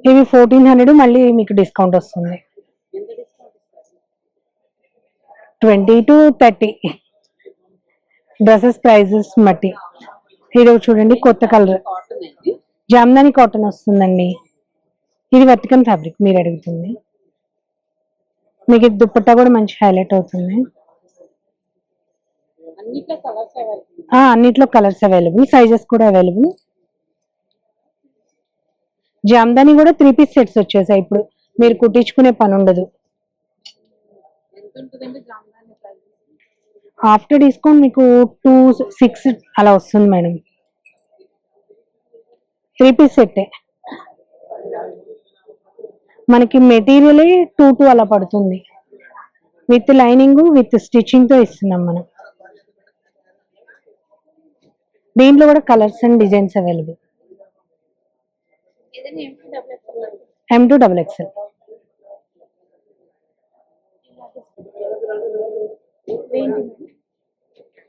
ఇవి 1400, మళ్ళీ మీకు డిస్కౌంట్ వస్తుంది 20 to 30 డ్రెస్సెస్ ప్రైజెస్ బట్టి. ఇది చూడండి కొత్త కలర్, జామ్దాని కాటన్ వస్తుందండి. ఇది వర్టికల్ ఫ్యాబ్రిక్ మీరు అడుగుతుంది. మీకు ఇది దుపట్టా కూడా మంచి హైలైట్ అవుతుంది. అన్నిట్లో కలర్స్ అవైలబుల్, సైజెస్ కూడా అవైలబుల్. జామ్దాని కూడా 3 పీస్ సెట్స్ వచ్చేసాయి. ఇప్పుడు మీరు కుట్టించుకునే పని ఉండదు. ఆఫ్టర్ డిస్కౌంట్ మీకు 26 అలా వస్తుంది మేడం. 3 పీస్ సెట్టే. మనకి మెటీరియల్ 2 అలా పడుతుంది. విత్ లైనింగ్ విత్ స్టిచ్చింగ్ తో ఇస్తున్నాం మనం. దీంట్లో కూడా colours and designs available. M to XXL.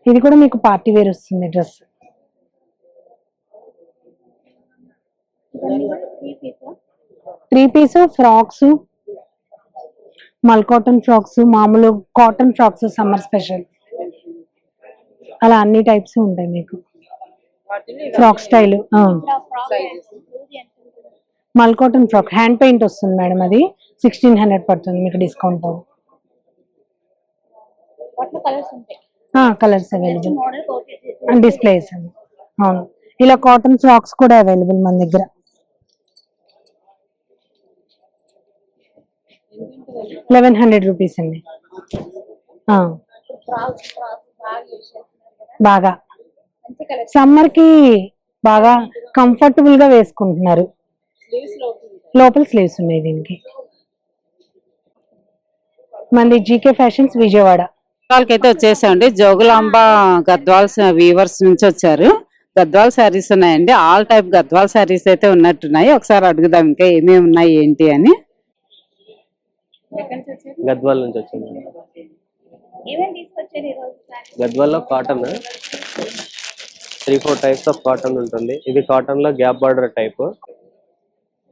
ఇది కూడా మీకు పార్టీ వేర్ వస్తుంది డ్రెస్. త్రీ పీస్ ఫ్రాక్స్, మల్ కాటన్ ఫ్రాక్స్, మామూలు కాటన్ ఫ్రాక్స్ సమ్మర్ స్పెషల్, అలా అన్ని టైప్స్ ఉంటాయి మీకు. ఫ్రాక్ స్టైల్ మల్ కాటన్ ఫ్రాక్ హ్యాండ్ పెయింట్ వస్తుంది మేడం. అది 1600 పడుతుంది మీకు discount. Colours available and displays. అవును, ఇలా కాటన్ ఫ్రాక్స్ కూడా అవైలబుల్ మన దగ్గర. ₹1100 అండి. బాగా సమ్మర్ కి బాగా కంఫర్టబుల్ గా వేసుకుంటున్నారు. లోపల స్లీవ్స్ ఉన్నాయి దీనికి. మనది జీకే ఫ్యాషన్స్ విజయవాడ. వాళ్ళకైతే వచ్చేసామండి. జోగులాంబ గద్వాల్ వీవర్స్ నుంచి వచ్చారు. గద్వాల్ శారీస్ ఉన్నాయండి. ఆల్ టైప్ గద్వాల్ శారీస్ అయితే ఉన్నట్టున్నాయి. ఒకసారి అడుగుదాం ఇంకా ఏమేమి ఉన్నాయి ఏంటి అని. గద్వాల్ నుంచి వచ్చింది. గద్వాల్లో కాటన్ 3-4 టైప్స్ ఆఫ్ కాటన్ ఉంటుంది. ఇది కాటన్ లో gap border type.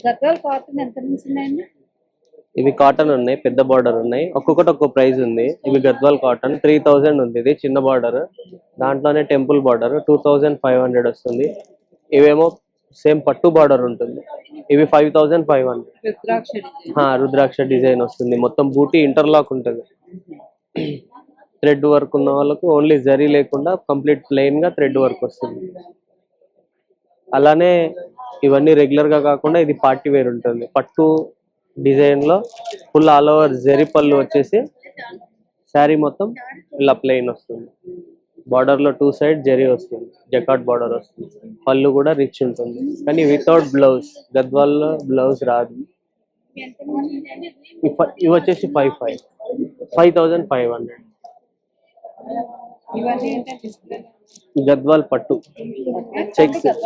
Gadwal cotton ఎంత నుంచి ఉన్నాయండి? ఇవి కాటన్ ఉన్నాయి, పెద్ద బార్డర్ ఉన్నాయి. ఒక్కొక్కటి ఒక్కొక్క ప్రైస్ ఉంది. ఇవి గద్వాల్ కాటన్ 3000 ఉంది. ఇది చిన్న బార్డర్, దాంట్లోనే టెంపుల్ బార్డర్ 2500 వస్తుంది. ఇవేమో సేమ్ పట్టు బార్డర్ ఉంటుంది. ఇవి 5500. రుద్రాక్ష డిజైన్ వస్తుంది. మొత్తం బూటీ ఇంటర్లాక్ ఉంటుంది. థ్రెడ్ వర్క్ ఉన్న వాళ్ళకు ఓన్లీ జరీ లేకుండా కంప్లీట్ ప్లెయిన్ గా థ్రెడ్ వర్క్ వస్తుంది. అలానే ఇవన్నీ రెగ్యులర్ గా కాకుండా ఇది పార్టీ వేర్ ఉంటుంది. పట్టు డిజైన్ లో ఫుల్ ఆల్ ఓవర్ జరీ పళ్ళు వచ్చేసి శారీ మొత్తం ఇలా ప్లెయిన్ వస్తుంది. బార్డర్ లో 2 సైడ్ జరీ వస్తుంది, జకాట్ బార్డర్ వస్తుంది. పళ్ళు కూడా రిచ్ ఉంటుంది కానీ వితౌట్ బ్లౌజ్. గద్వాల్ లో బ్లౌజ్ రాదు. ఇవి వచ్చేసి 5500. గద్వాల్ పట్టు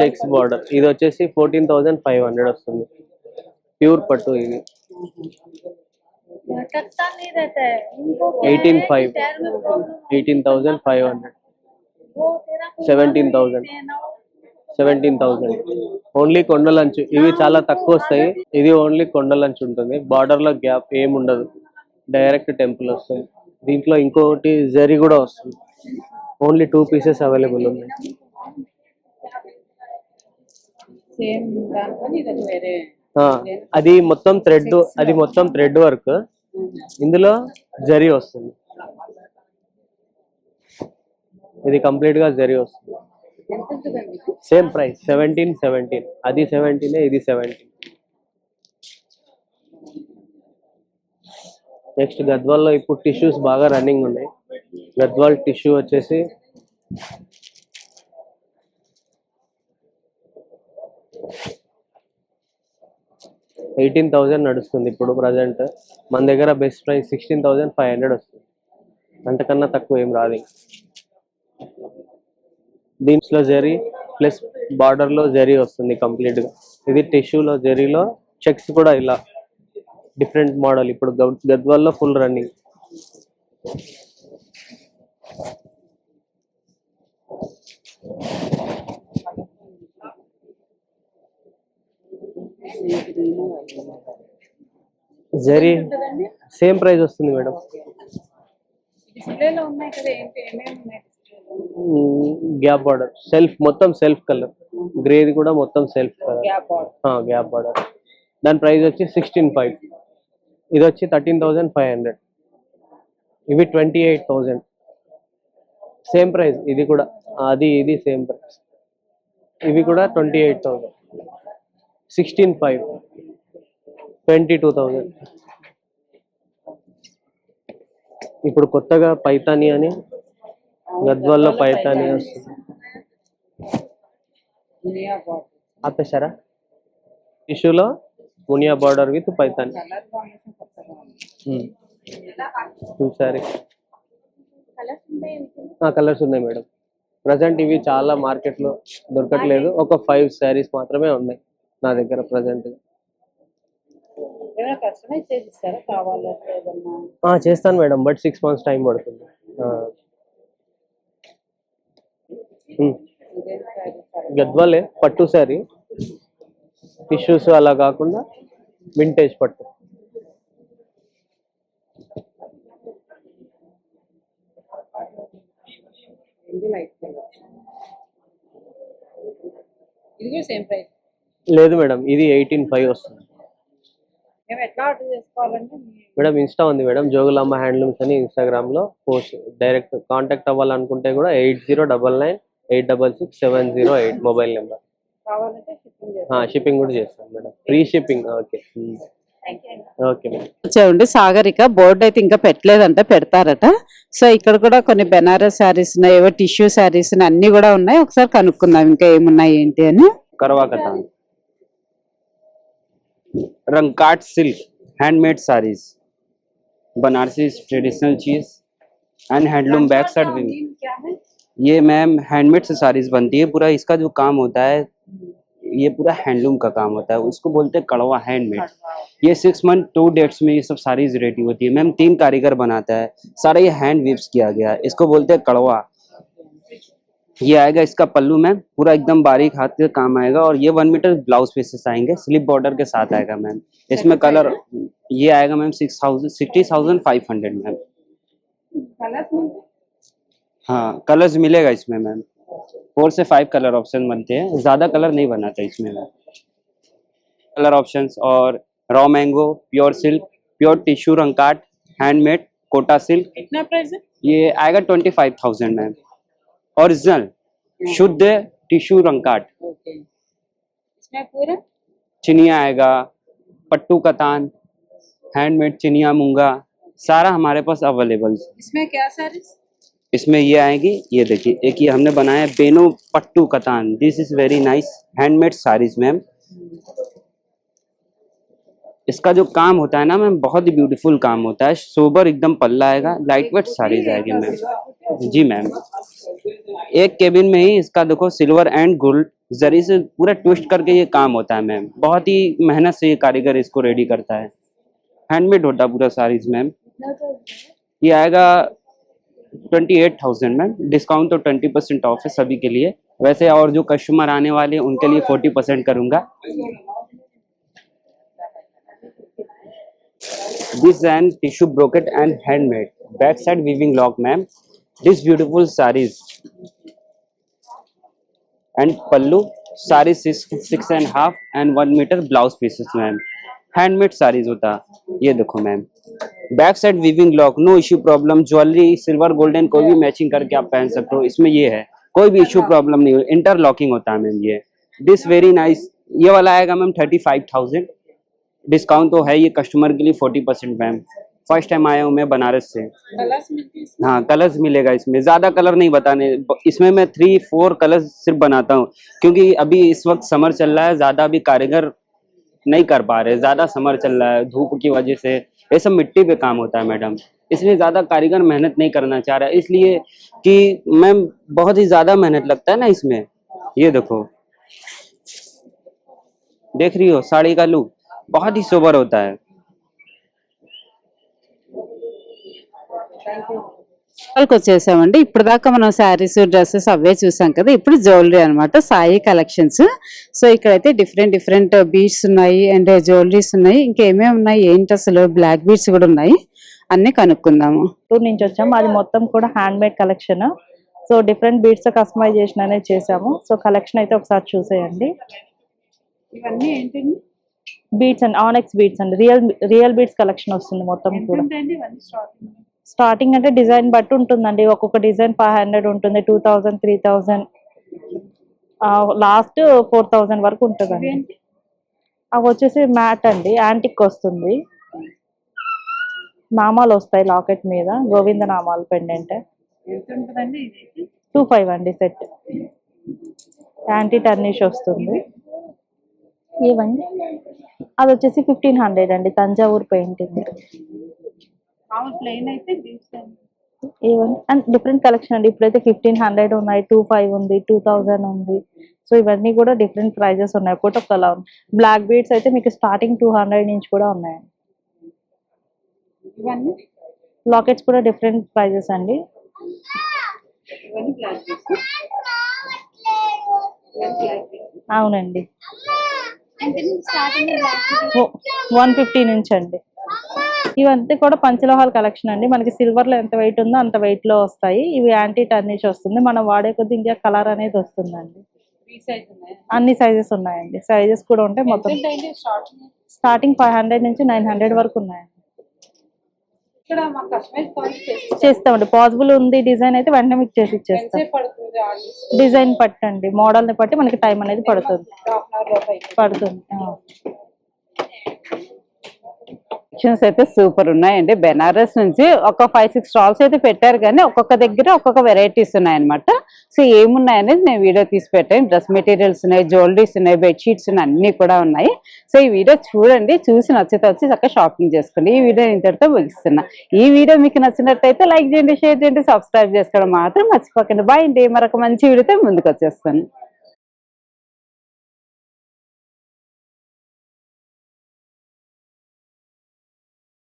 చెక్స్ బార్డర్. ఇది వచ్చేసి 14500 వస్తుంది. ప్యూర్ పట్టు. ఇది 18500. 17,000 ఓన్లీ కొండలంచు. ఇవి చాలా తక్కువ వస్తాయి. ఇది ఓన్లీ కొండలంచు ఉంటుంది. బార్డర్ లో గ్యాప్ ఏమి ఉండదు, డైరెక్ట్ టెంపుల్ వస్తుంది. దీంట్లో ఇంకొకటి జరీ కూడా వస్తుంది. ఓన్లీ 2 పీసెస్ అవైలబుల్ ఉన్నాయి. అది మొత్తం థ్రెడ్ వర్క్. ఇందులో జరీ వస్తుంది. ఇది కంప్లీట్ గా జరీ వస్తుంది. Same price 17. అది 17, ఇది 17. నెక్స్ట్ గద్వాల్లో ఇప్పుడు టిష్యూస్ బాగా రన్నింగ్ ఉన్నాయి. గద్వాల్ టిష్యూ వచ్చేసి $18,000 నడుస్తుంది ఇప్పుడు ప్రజెంట్. మన దగ్గర బెస్ట్ ప్రైస్ 16,500 వస్తుంది. అంతకన్నా తక్కువ ఏం రాదు. దీంట్లో జరీ ప్లస్ బార్డర్ లో జరీ వస్తుంది కంప్లీట్ గా. ఇది టిష్యూలో జరీలో చెక్స్ కూడా ఇలా డిఫరెంట్ మోడల్. ఇప్పుడు గద్వాల్లో full running. Zari same price వస్తుంది మేడం. గ్యాప్ బార్డర్ మొత్తం సెల్ఫ్ కలర్. గ్రేది కూడా మొత్తం సెల్ఫ్ కలర్ గ్యాప్ బార్డర్. దాని ప్రైస్ వచ్చి 16,500. ఇది వచ్చి 13,500. ఇవి 28,000. Same price. ఇది కూడా ఇది సేమ్ ప్రైస్. ఇవి కూడా 28,000. 16,500. 22,000. ఇప్పుడు కొత్తగా పైతాని అని గద్వాల్లో పైతాని వస్తుంది. ఆపేశారా? టిష్యూలో మునియా బార్డర్ విత్ పైతాని. సరే కలర్స్ ఉన్నాయి మేడం. ప్రజెంట్ ఇవి చాలా మార్కెట్ లో దొరకట్లేదు. ఒక 5 శారీస్ మాత్రమే ఉన్నాయి నా దగ్గర ప్రజెంట్. చేస్తాను మేడం, బట్ 6 months టైం పడుతుంది. గద్వాలే పట్టు శారీ, టిష్యూస్ అలా కాకుండా వింటేజ్ పట్టు. లేదు మేడం, ఇది 18,500 వస్తుంది. మేడం ఇన్స్టా ఉంది మేడం, జోగులాంబ హ్యాండ్లూమ్స్ అని ఇన్స్టాగ్రామ్ లో పోస్ట్. డైరెక్ట్ కాంటాక్ట్ అవ్వాలనుకుంటే కూడా 8099866708 మొబైల్ నెంబర్. షిప్పింగ్ కూడా చేస్తాం madam, free shipping. Okay okay madam. వచ్చామండి సాగరిక. బోర్డు అయితే ఇంకా పెట్టలేదంట, పెడతారట. సో ఇక్కడ కూడా కొన్ని బెనారస్ శారీస్ ఉన్నాయి, ఏవో టిష్యూ శారీస్ అన్ని కూడా ఉన్నాయి. ఒకసారి కనుక్కుందాం ఇంకా ఏమున్నాయి ఏంటి అని. करवाकता रंगकाट silk handmade saris Banarasi traditional चीज एंड हैंडलूम बैक साइड भी। ये मैम हैंडमेड से साड़ीज बनती है। पूरा इसका जो काम होता है ये पूरा हैंडलूम का काम होता है, उसको बोलते हैं कड़वा हैंडमेड। ये 6 मंथ 2 डेट्स में ये सब साड़ीज रेडी होती है मैम। 3 कारीगर बनाता है, सारा ये हैंड वीव्स किया गया है, इसको बोलते हैं कड़वा। ये आएगा इसका पल्लू मैम, पूरा एकदम बारीक हाथ का काम आएगा। और ये 1 मीटर ब्लाउज पीसेस आएंगे, स्लिप बॉर्डर के साथ आएगा मैम। इसमें कलर ये आएगा मैम 60,500 मैम। हाँ कलर्स मिलेगा इसमें मैम, 4 से 5 कलर ऑप्शन बनते हैं, ज्यादा कलर नहीं बनाता इसमें मैम। कलर ऑप्शंस और raw mango, pure silk, pure tissue रंकाट, हैंडमेड कोटा सिल्क। कितना प्राइस है? ये आएगा 25,000 मैम। ओरिजिनल शुद्ध टिश्यू रंकाट। इसमें पूरा चिनिया आएगा, पट्टू कतान, हैंडमेड चिनिया मूंगा, सारा हमारे पास अवेलेबल है। इसमें क्या साड़ीज? इसमें ये आएगी, ये देखिए एक ये हमने बनाया है बेनो pattu katan. This is very nice handmade saris ma'am. इसका जो काम होता है ना मैम बहुत ही ब्यूटीफुल काम होता है, सोबर एकदम पल्ला आएगा, लाइट वेट साड़ीज आएगी मैम। जी मैम, एक केबिन में ही इसका देखो सिल्वर एंड गोल्ड जरी से पूरा ट्विस्ट करके ये काम होता है मैम। बहुत ही मेहनत से ये कारीगर इसको रेडी करता है, हैंडमेड होता है पूरा साड़ीज मैम। ये आएगा 28,000 मैम। डिस्काउंट तो 20% ऑफ है सभी के लिए, वैसे और जो कस्टमर आने वाले हैं उनके लिए 40% करूंगा। This and tissue brocade and handmade backside weaving lock ma'am. This beautiful sarees and pallu sarees 6.5 and 1 meter blouse pieces ma'am. Handmade saris होता है। ये देखो ma'am back side weaving lock, no issue problem. Jewellery silver golden कोई भी matching करके आप पहन सकते हो, इसमें ये है कोई भी इश्यू प्रॉब्लम नहीं हो। इंटरलॉकिंग होता है मैम ये। This very nice. ये वाला आएगा मैम 35,000। डिस्काउंट तो है ये कस्टमर के लिए 40% मैम। फर्स्ट टाइम आया हूँ मैं बनारस से। कलर्स मिलते हैं? हाँ कलर्स मिलेगा इसमें, ज्यादा कलर नहीं बताने, इसमें मैं 3-4 कलर्स सिर्फ बनाता हूँ क्योंकि अभी इस वक्त समर चल रहा है, ज्यादा अभी कारीगर नहीं कर पा रहे, ज्यादा समर चल रहा है धूप की वजह से। ये सब मिट्टी पे काम होता है मैडम, इसलिए ज्यादा कारीगर मेहनत नहीं करना चाह रहा है, इसलिए कि मैम बहुत ही ज्यादा मेहनत लगता है ना इसमें। ये देखो देख रही हो साड़ी का लुक बहुत ही सोबर होता है। వచ్చేసామండి। ఇప్పుడు దాకా మనం శారీస్ డ్రెస్సెస్ అవే చూసాం కదా, ఇప్పుడు జ్యువెలరీ అన్నమాట, సాయి కలెక్షన్స్। సో ఇక్కడైతే డిఫరెంట్ బీడ్స్ ఉన్నాయి అండ్ జ్యువెలరీస్ ఉన్నాయి, ఇంకేమేమి ఉన్నాయి ఏంటి అసలు, బ్లాక్ బీడ్స్ కూడా ఉన్నాయి, అన్ని కనుక్కుందాము। టూర్ నుంచి వచ్చాము, అది మొత్తం కూడా hand made collection. So different beads customization అనేది చేసాము। సో కలెక్షన్ అయితే ఒకసారి చూసేయండి। ఇవన్నీ ఏంటండి? బీడ్స్ అండ్ ఆనెక్స్ బీడ్స్ అండి, రియల్ బీడ్స్ కలెక్షన్ వస్తుంది మొత్తం కూడా। స్టార్టింగ్ అంటే డిజైన్ బట్టి ఉంటుందండి, ఒక్కొక్క డిజైన్ 500 ఉంటుంది, 2000, 3000, లాస్ట్ 4000 వరకు ఉంటుందండి। అవి వచ్చేసి మ్యాట్ అండి, యాంటిక్ వస్తుంది, నామాలు వస్తాయి లాకెట్ మీద, గోవింద నామాలు పెండెంట్ 25 అండి సెట్। యాంటీ టర్నిష్ వస్తుంది ఇవ్వండి, అది వచ్చేసి 1500 అండి, తంజావూరు పెయింటింగ్ ఇవ్వండి। అండ్ డిఫరెంట్ కలెక్షన్ అండి, ఇప్పుడైతే 1500 ఉన్నాయి, 25 ఉంది, 2000 ఉంది। సో ఇవన్నీ కూడా డిఫరెంట్ ప్రైజెస్ ఉన్నాయి, ఒక్కొక్కలా ఉంది। బ్లాక్ బీడ్స్ అయితే మీకు స్టార్టింగ్ 200 నుంచి కూడా ఉన్నాయండి। లాకెట్స్ కూడా డిఫరెంట్ ప్రైజెస్ అండి। అవునండి 150 నుంచి అండి। ఇవంతా కూడా పంచలోహాల కలెక్షన్ అండి, మనకి సిల్వర్ లో ఎంత వెయిట్ ఉందో అంత వెయిట్ లో వస్తాయి। ఇవి యాంటీ టర్నిష్ వస్తుంది, మనం వాడే కొద్ది ఇంకా కలర్ అనేది వస్తుందండి। అన్ని సైజెస్ ఉన్నాయండి, సైజెస్ కూడా ఉంటాయి మొత్తం। స్టార్టింగ్ 500 నుంచి 900 వరకు ఉన్నాయండి। చేస్తామండి, పాసిబుల్ ఉంది డిజైన్ అయితే వెంటనే మీకు చేసి ఇచ్చేస్తాం। డిజైన్ పట్టండి, మోడల్ ని బట్టి మనకి టైం అనేది పడుతుంది। కలెక్షన్స్ అయితే సూపర్ ఉన్నాయండి. బెనారస్ నుంచి ఒక 5-6 స్టాల్స్ అయితే పెట్టారు, కానీ ఒక్కొక్క దగ్గర ఒక్కొక్క వెరైటీస్ ఉన్నాయన్నమాట. సో ఏమున్నాయనేది నేను వీడియో తీసి పెట్టాను. డ్రెస్ మెటీరియల్స్ ఉన్నాయి, జ్యువెలరీస్ ఉన్నాయి, బెడ్షీట్స్ ఉన్నాయి, అన్ని కూడా ఉన్నాయి. సో ఈ వీడియో చూడండి, చూసి నచ్చితే వచ్చి చక్కగా షాపింగ్ చేసుకోండి. ఈ వీడియో ఇంతటితో ముగిస్తున్నా. ఈ వీడియో మీకు నచ్చినట్టయితే లైక్ చేయండి, షేర్ చేయండి, సబ్స్క్రైబ్ చేసుకోవడం మాత్రం మర్చిపోకండి. బాయ్ అండి, మరొక మంచి వీడియోతో ముందుకు వచ్చేస్తాను.